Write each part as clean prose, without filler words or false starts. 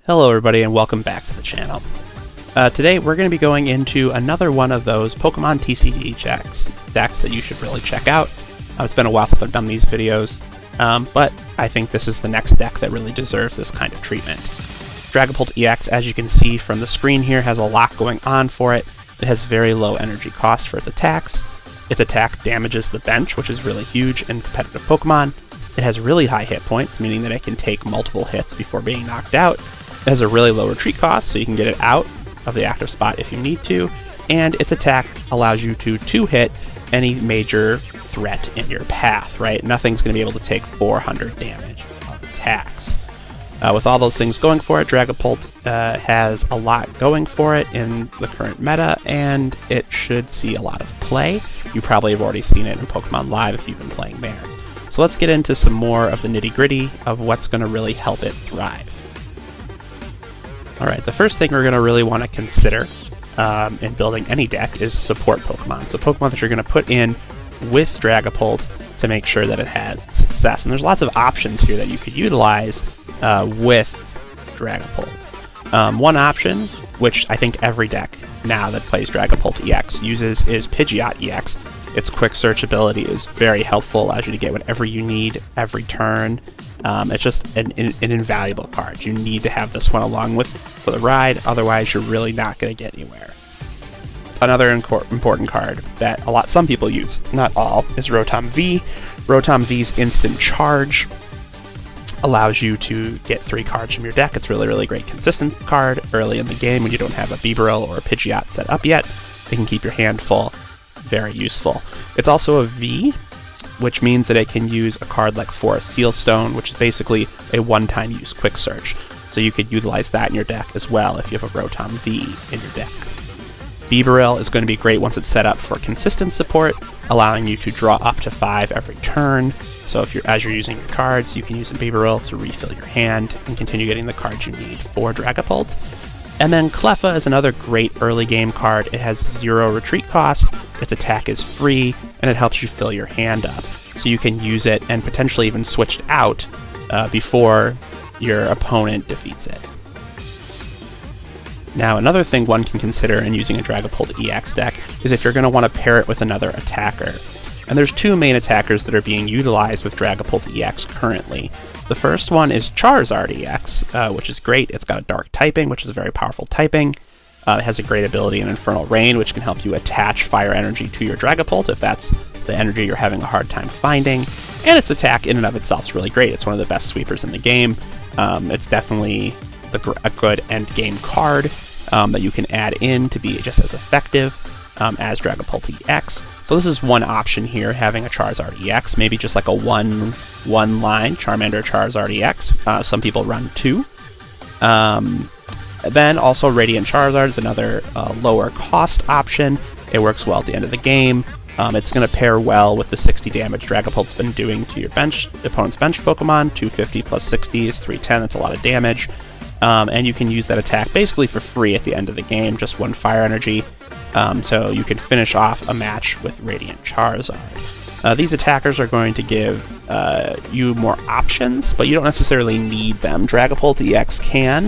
Hello everybody and welcome back to the channel. Today we're going to be going into another one of those Pokemon TCG decks that you should really check out. It's been a while since I've done these videos, but I think this is the next deck that really deserves this kind of treatment. Dragapult EX, as you can see from the screen here, has a lot going on for it. It has very low energy cost for its attacks. Its attack damages the bench, which is really huge in competitive Pokemon. It has really high hit points, meaning that it can take multiple hits before being knocked out. It has a really low retreat cost, so you can get it out of the active spot if you need to, and its attack allows you to two-hit any major threat in your path, right? Nothing's going to be able to take 400 damage of attacks. With all those things going for it, Dragapult has a lot going for it in the current meta, and it should see a lot of play. You probably have already seen it in Pokemon Live if you've been playing there. So let's get into some more of the nitty-gritty of what's going to really help it thrive. Alright, the first thing we're going to really want to consider in building any deck is support Pokemon. So Pokemon that you're going to put in with Dragapult to make sure that it has success. And there's lots of options here that you could utilize with Dragapult. One option, which I think every deck now that plays Dragapult EX uses, is Pidgeot EX. Its quick search ability is very helpful, allows you to get whatever you need every turn. It's just an invaluable card. You need to have this one along with for the ride, otherwise you're really not going to get anywhere. Another important card that some people use, not all, is Rotom V. Rotom V's Instant Charge allows you to get 3 cards from your deck. It's really great consistent card early in the game when you don't have a Bibarel or a Pidgeot set up yet. It can keep your hand full. Very useful. It's also a V, which means that it can use a card like Forest Seal Stone, which is basically a one-time use quick search. So you could utilize that in your deck as well if you have a Rotom V in your deck. Bibarel is going to be great once it's set up for consistent support, allowing you to draw up to 5 every turn. So as you're using your cards, you can use a Bibarel to refill your hand and continue getting the cards you need for Dragapult. And then Cleffa is another great early game card. It has 0 retreat cost, its attack is free, and it helps you fill your hand up. So you can use it and potentially even switch it out before your opponent defeats it. Now, another thing one can consider in using a Dragapult EX deck is if you're going to want to pair it with another attacker. And there's 2 main attackers that are being utilized with Dragapult EX currently. The first one is Charizard EX, which is great. It's got a dark typing, which is a very powerful typing. It has a great ability in Infernal Rain, which can help you attach fire energy to your Dragapult if that's the energy you're having a hard time finding. And its attack in and of itself is really great. It's one of the best sweepers in the game. It's definitely a good end game card that you can add in to be just as effective as Dragapult EX. So this is one option here, having a Charizard EX, maybe just like a one-line Charmander Charizard EX. Some people run 2. Then also Radiant Charizard is another lower cost option. It works well at the end of the game. It's going to pair well with the 60 damage Dragapult's been doing to your opponent's bench Pokemon. 250 plus 60 is 310, that's a lot of damage. And you can use that attack basically for free at the end of the game, just 1 fire energy. So you can finish off a match with Radiant Charizard. These attackers are going to give you more options, but you don't necessarily need them. Dragapult EX can,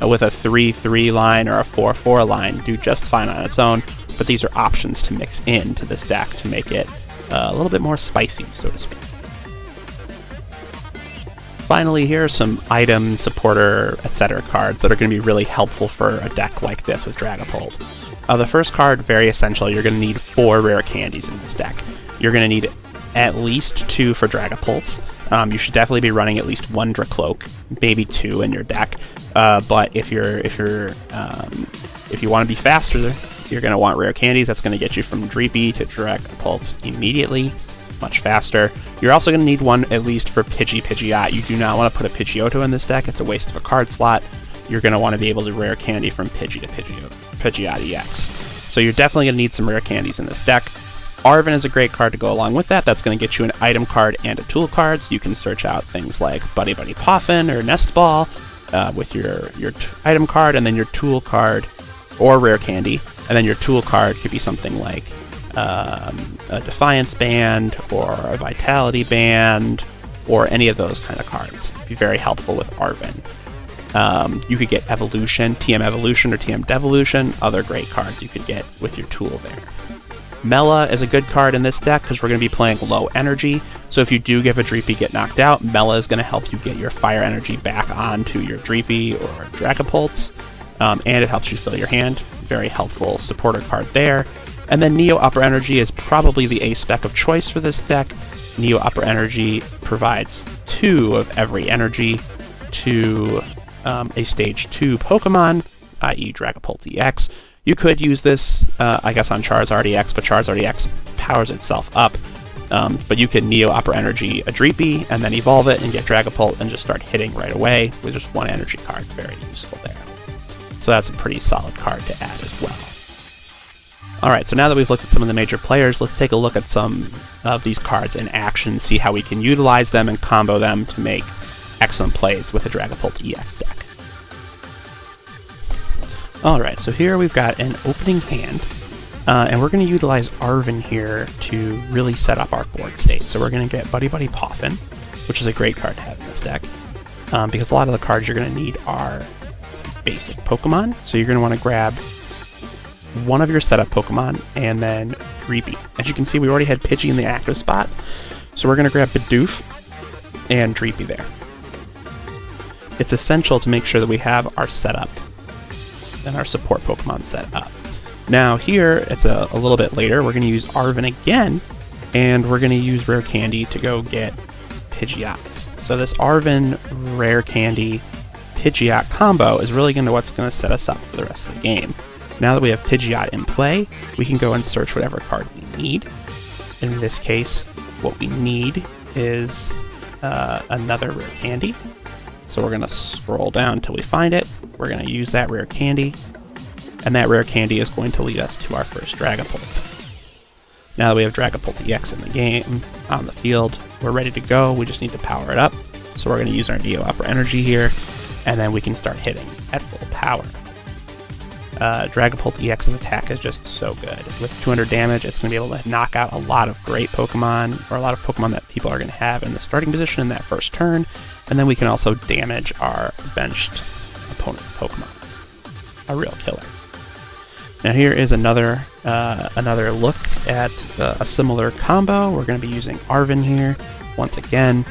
with a 3-3 line or a 4-4 line, do just fine on its own, but these are options to mix into this deck to make it a little bit more spicy, so to speak. Finally, here are some item, supporter, etc. cards that are going to be really helpful for a deck like this with Dragapult. The first card, very essential. You're going to need 4 rare candies in this deck. You're going to need at least 2 for Dragapults. You should definitely be running at least 1 Drakloak, maybe 2 in your deck. But if you want to be faster, you're going to want rare candies. That's going to get you from Dreepy to Dragapult immediately, much faster. You're also going to need 1 at least for Pidgeot. You do not want to put a Pidgeotto in this deck. It's a waste of a card slot. You're going to want to be able to rare candy from Pidgey to Pidgeot EX. So you're definitely going to need some rare candies in this deck. Arven is a great card to go along with that. That's going to get you an item card and a tool card, so you can search out things like Buddy-Buddy Poffin or Nest Ball with your item card, and then your tool card, or rare candy, and then your tool card could be something like a Defiance Band or a Vitality Band or any of those kind of cards. It'd be very helpful with Arven. You could get Evolution, TM Evolution or TM Devolution, other great cards you could get with your tool there. Mela is a good card in this deck because we're going to be playing low energy, so if you do give a Dreepy get knocked out, Mela is going to help you get your fire energy back onto your Dreepy or Dragapults, and it helps you fill your hand. Very helpful supporter card there. And then Neo Upper Energy is probably the ace spec of choice for this deck. Neo Upper Energy provides 2 of every energy to a Stage 2 Pokemon, i.e. Dragapult EX. You could use this, I guess, on Charizard EX, but Charizard EX powers itself up. But you can Neo Upper Energy a Dreepy, and then evolve it and get Dragapult and just start hitting right away with just 1 energy card. Very useful there. So that's a pretty solid card to add as well. Alright, so now that we've looked at some of the major players, let's take a look at some of these cards in action, see how we can utilize them and combo them to make excellent plays with the Dragapult EX deck. Alright, so here we've got an opening hand, and we're going to utilize Arven here to really set up our board state. So we're going to get Buddy-Buddy Poffin, which is a great card to have in this deck, because a lot of the cards you're going to need are basic Pokemon. So you're going to want to grab one of your setup Pokemon and then Dreepy. As you can see, we already had Pidgey in the active spot, so we're going to grab Bidoof and Dreepy there. It's essential to make sure that we have our setup and our support Pokemon set up. Now here, it's a little bit later, we're going to use Arven again, and we're going to use Rare Candy to go get Pidgeot. So this Arven Rare Candy Pidgeot combo is really what's going to set us up for the rest of the game. Now that we have Pidgeot in play, we can go and search whatever card we need. In this case, what we need is another Rare Candy. So we're going to scroll down until we find it. We're going to use that Rare Candy, and that Rare Candy is going to lead us to our first Dragapult. Now that we have Dragapult EX in the game, on the field, we're ready to go. We just need to power it up. So we're going to use our Neo Upper Energy here, and then we can start hitting at full power. Dragapult EX's attack is just so good. With 200 damage, it's going to be able to knock out a lot of great Pokemon, or a lot of Pokemon that people are going to have in the starting position in that first turn, and then we can also damage our benched opponent's Pokemon. A real killer. Now here is another look at a similar combo. We're going to be using Arven here. Once again,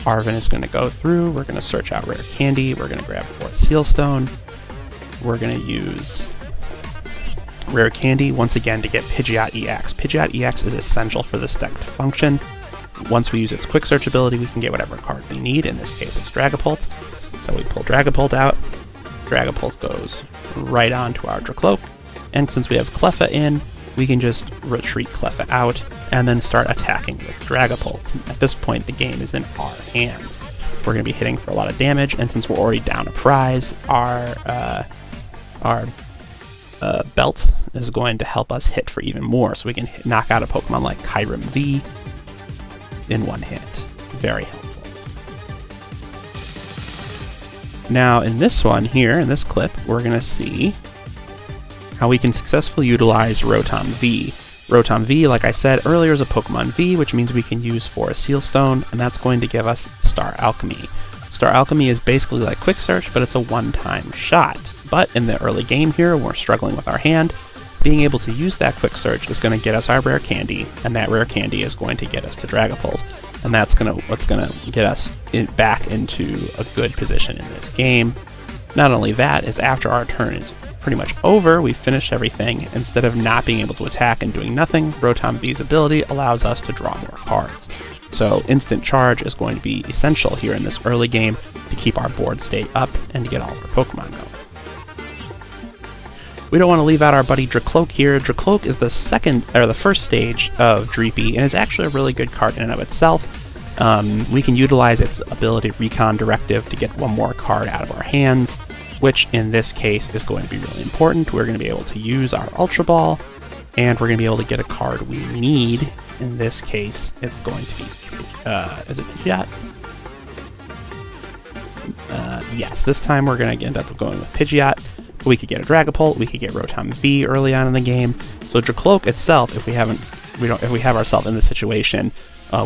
Arven is going to go through. We're going to search out Rare Candy. We're going to grab 4 Sealstone. We're going to use Rare Candy once again to get Pidgeot EX. Pidgeot EX is essential for this deck to function. Once we use its quick search ability, we can get whatever card we need. In this case, it's Dragapult. So we pull Dragapult out. Dragapult goes right onto our Drakloak. And since we have Cleffa in, we can just retreat Cleffa out and then start attacking with Dragapult. At this point, the game is in our hands. We're going to be hitting for a lot of damage, and since we're already down a prize, our belt is going to help us hit for even more, so we can knock out a Pokemon like Kyurem V in one hit. Very helpful. Now in this one here, in this clip, we're going to see how we can successfully utilize Rotom V. Rotom V, like I said earlier, is a Pokemon V, which means we can use 4 Sealstone, and that's going to give us Star Alchemy. Star Alchemy is basically like Quick Search, but it's a one-time shot. But in the early game here, when we're struggling with our hand, being able to use that Quick Search is going to get us our Rare Candy, and that Rare Candy is going to get us to Dragapult. And that's what's going to get us back into a good position in this game. Not only that, is after our turn is pretty much over, we finish everything. Instead of not being able to attack and doing nothing, Rotom V's ability allows us to draw more cards. So Instant Charge is going to be essential here in this early game to keep our board state up and to get all of our Pokemon going. We don't want to leave out our buddy Drakloak here. Drakloak is the first stage of Dreepy, and is actually a really good card in and of itself. We can utilize its ability Recon Directive to get one more card out of our hands, which in this case is going to be really important. We're going to be able to use our Ultra Ball, and we're going to be able to get a card we need. In this case, it's going to be, is it Pidgeot? Yes, this time we're going to end up going with Pidgeot. We could get a Dragapult, we could get Rotom V early on in the game. So Drakloak itself, if we have ourselves in this situation,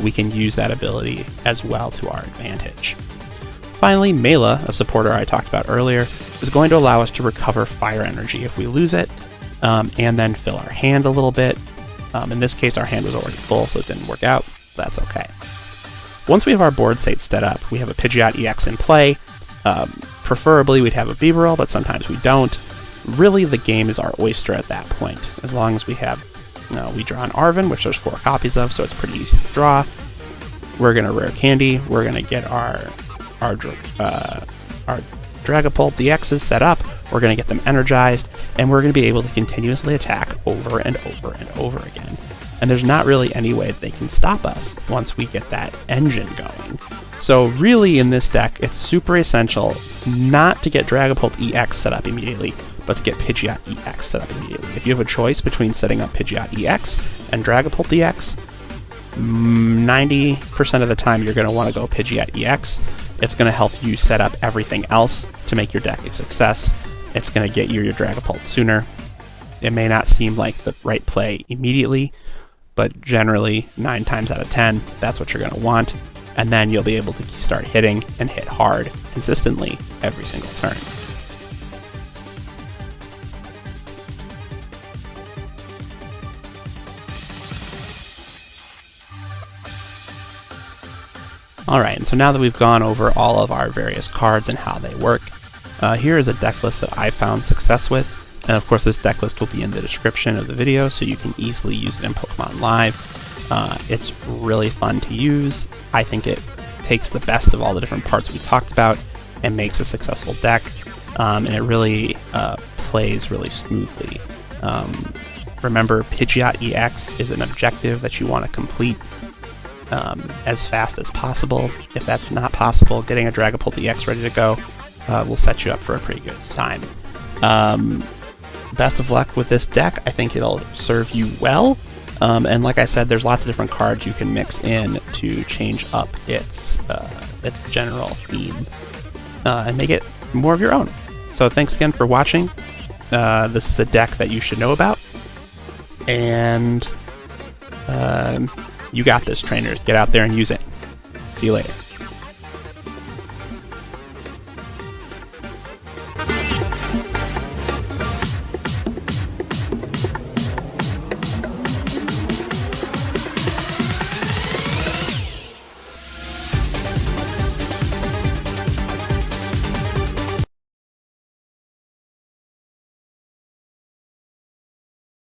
we can use that ability as well to our advantage. finally, Mela, a supporter I talked about earlier, is going to allow us to recover fire energy if we lose it, and then fill our hand a little bit. In this case, our hand was already full, so it didn't work out. That's okay. Once we have our board state set up, we have a Pidgeot EX in play. Preferably, we'd have a Bibarel, but sometimes we don't. Really, the game is our oyster at that point. As long as we have, we draw an Arven, which there's 4 copies of, so it's pretty easy to draw. We're gonna Rare Candy. We're gonna get our Dragapult DXs set up. We're gonna get them energized, and we're gonna be able to continuously attack over and over and over again. And there's not really any way that they can stop us once we get that engine going. So really, in this deck, it's super essential not to get Dragapult EX set up immediately, but to get Pidgeot EX set up immediately. If you have a choice between setting up Pidgeot EX and Dragapult EX, 90% of the time you're going to want to go Pidgeot EX. It's going to help you set up everything else to make your deck a success. It's going to get you your Dragapult sooner. It may not seem like the right play immediately, but generally 9 times out of 10, that's what you're going to want. And then you'll be able to start hitting and hit hard consistently every single turn. Alright, and so now that we've gone over all of our various cards and how they work, here is a deck list that I found success with. And of course this deck list will be in the description of the video, so you can easily use it in Pokemon Live. It's really fun to use. I think it takes the best of all the different parts we talked about and makes a successful deck. And it really plays really smoothly. Remember, Pidgeot EX is an objective that you want to complete as fast as possible. If that's not possible, getting a Dragapult EX ready to go will set you up for a pretty good time. Best of luck with this deck. I think it'll serve you well. And like I said, there's lots of different cards you can mix in to change up its general theme and make it more of your own. So thanks again for watching. This is a deck that you should know about. And you got this, trainers. Get out there and use it. See you later.